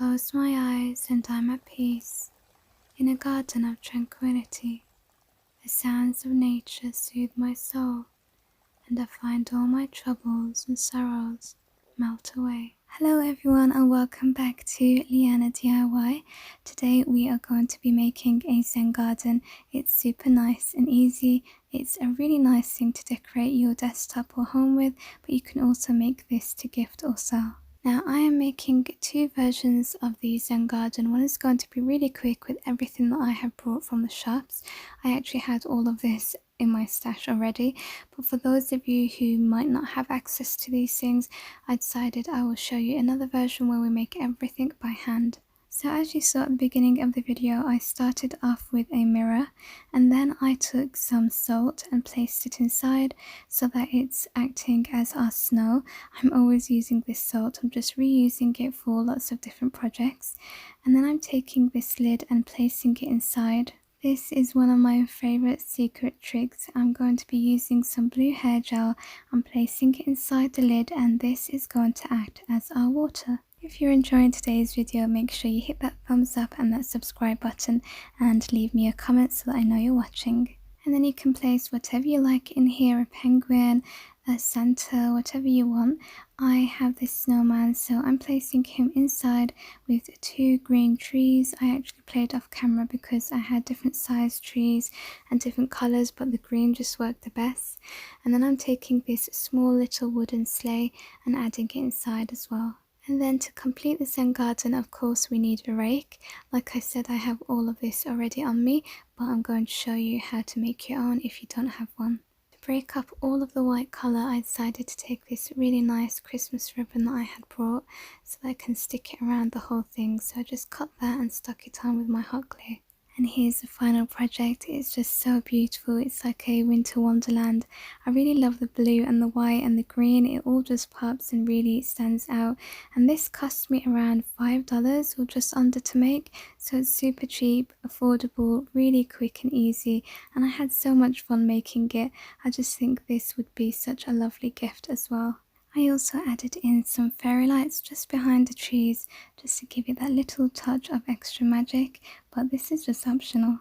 close my eyes and I'm at peace, in a garden of tranquility. The sounds of nature soothe my soul, and I find all my troubles and sorrows melt away. Hello everyone and welcome back to Liana DIY. Today we are going to be making a Zen garden. It's super nice and easy. It's a really nice thing to decorate your desktop or home with, but you can also make this to gift or sell. Now I am making two versions of the Zen Garden. One is going to be really quick with everything that I have brought from the shops. I actually had all of this in my stash already, but for those of you who might not have access to these things, I decided I will show you another version where we make everything by hand. So as you saw at the beginning of the video, I started off with a mirror and then I took some salt and placed it inside so that it's acting as our snow. I'm always using this salt, I'm just reusing it for lots of different projects. And then I'm taking this lid and placing it inside. This is one of my favorite secret tricks. I'm going to be using some blue hair gel. I'm placing it inside the lid and this is going to act as our water. If you're enjoying today's video, make sure you hit that thumbs up and that subscribe button and leave me a comment so that I know you're watching. And then you can place whatever you like in here, a penguin, a Santa, whatever you want. I have this snowman, so I'm placing him inside with two green trees. I actually played off camera because I had different size trees and different colours, but the green just worked the best. And then I'm taking this small little wooden sleigh and adding it inside as well. And then to complete the Zen garden, of course, we need a rake. Like I said, I have all of this already on me, but I'm going to show you how to make your own if you don't have one. To break up all of the white colour, I decided to take this really nice Christmas ribbon that I had brought so that I can stick it around the whole thing. So I just cut that and stuck it on with my hot glue. And here's the final project. It's just so beautiful. It's like a winter wonderland. I really love the blue and the white and the green. It all just pops and really stands out. And this cost me around $5 or just under to make. So it's super cheap, affordable, really quick and easy. And I had so much fun making it. I just think this would be such a lovely gift as well. I also added in some fairy lights just behind the trees just to give it that little touch of extra magic, but this is just optional.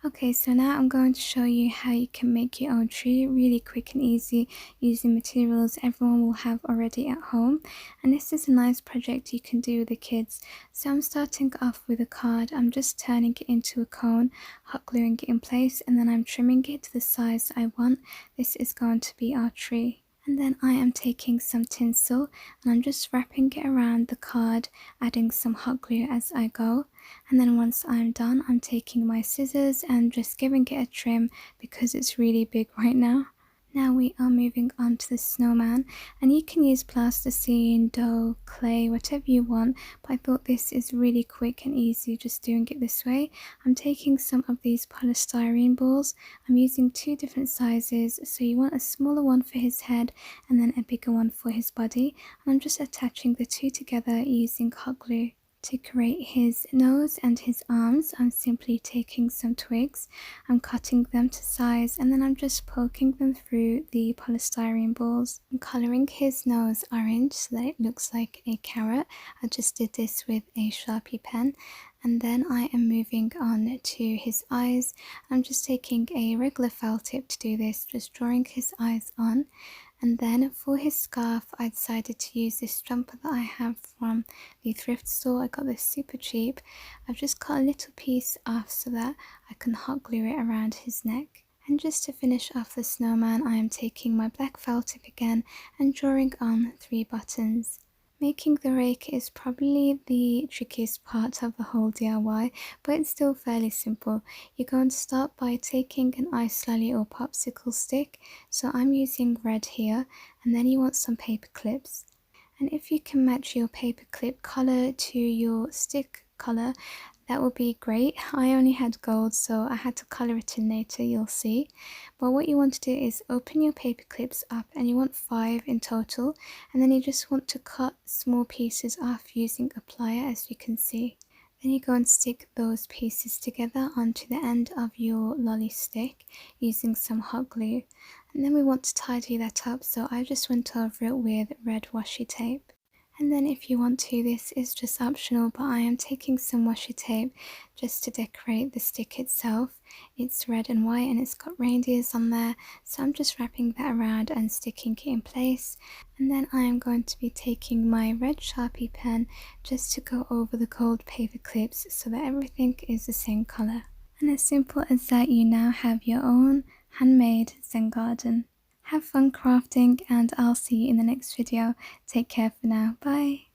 Okay, so now I'm going to show you how you can make your own tree really quick and easy using materials everyone will have already at home. And this is a nice project you can do with the kids. So I'm starting off with a card. I'm just turning it into a cone, hot gluing it in place, and then I'm trimming it to the size I want. This is going to be our tree. And then I am taking some tinsel and I'm just wrapping it around the card, adding some hot glue as I go. And then once I'm done, I'm taking my scissors and just giving it a trim because it's really big right now. Now we are moving on to the snowman, and you can use plasticine, dough, clay, whatever you want, but I thought this is really quick and easy just doing it this way. I'm taking some of these polystyrene balls. I'm using two different sizes, so you want a smaller one for his head and then a bigger one for his body, and I'm just attaching the two together using hot glue. To create his nose and his arms, I'm simply taking some twigs, I'm cutting them to size, and then I'm just poking them through the polystyrene balls. I'm colouring his nose orange so that it looks like a carrot. I just did this with a Sharpie pen. And then I am moving on to his eyes. I'm just taking a regular felt tip to do this, just drawing his eyes on. And then for his scarf, I decided to use this jumper that I have from the thrift store. I got this super cheap. I've just cut a little piece off so that I can hot glue it around his neck. And just to finish off the snowman, I am taking my black felt tip again and drawing on 3 buttons. Making the rake is probably the trickiest part of the whole DIY, but it's still fairly simple. You're going to start by taking an ice lolly or popsicle stick, so I'm using red here, and then you want some paper clips. And if you can match your paper clip colour to your stick colour, that would be great. I only had gold, so I had to colour it in later, you'll see. But what you want to do is open your paper clips up, and you want 5 in total, and then you just want to cut small pieces off using a plier, as you can see. Then you go and stick those pieces together onto the end of your lolly stick using some hot glue. And then we want to tidy that up, so I just went over it with red washi tape. And then if you want to, this is just optional, but I am taking some washi tape just to decorate the stick itself. It's red and white and it's got reindeers on there, so I'm just wrapping that around and sticking it in place. And then I am going to be taking my red Sharpie pen just to go over the gold paper clips so that everything is the same colour. And as simple as that, you now have your own handmade Zen garden. Have fun crafting and I'll see you in the next video. Take care for now. Bye.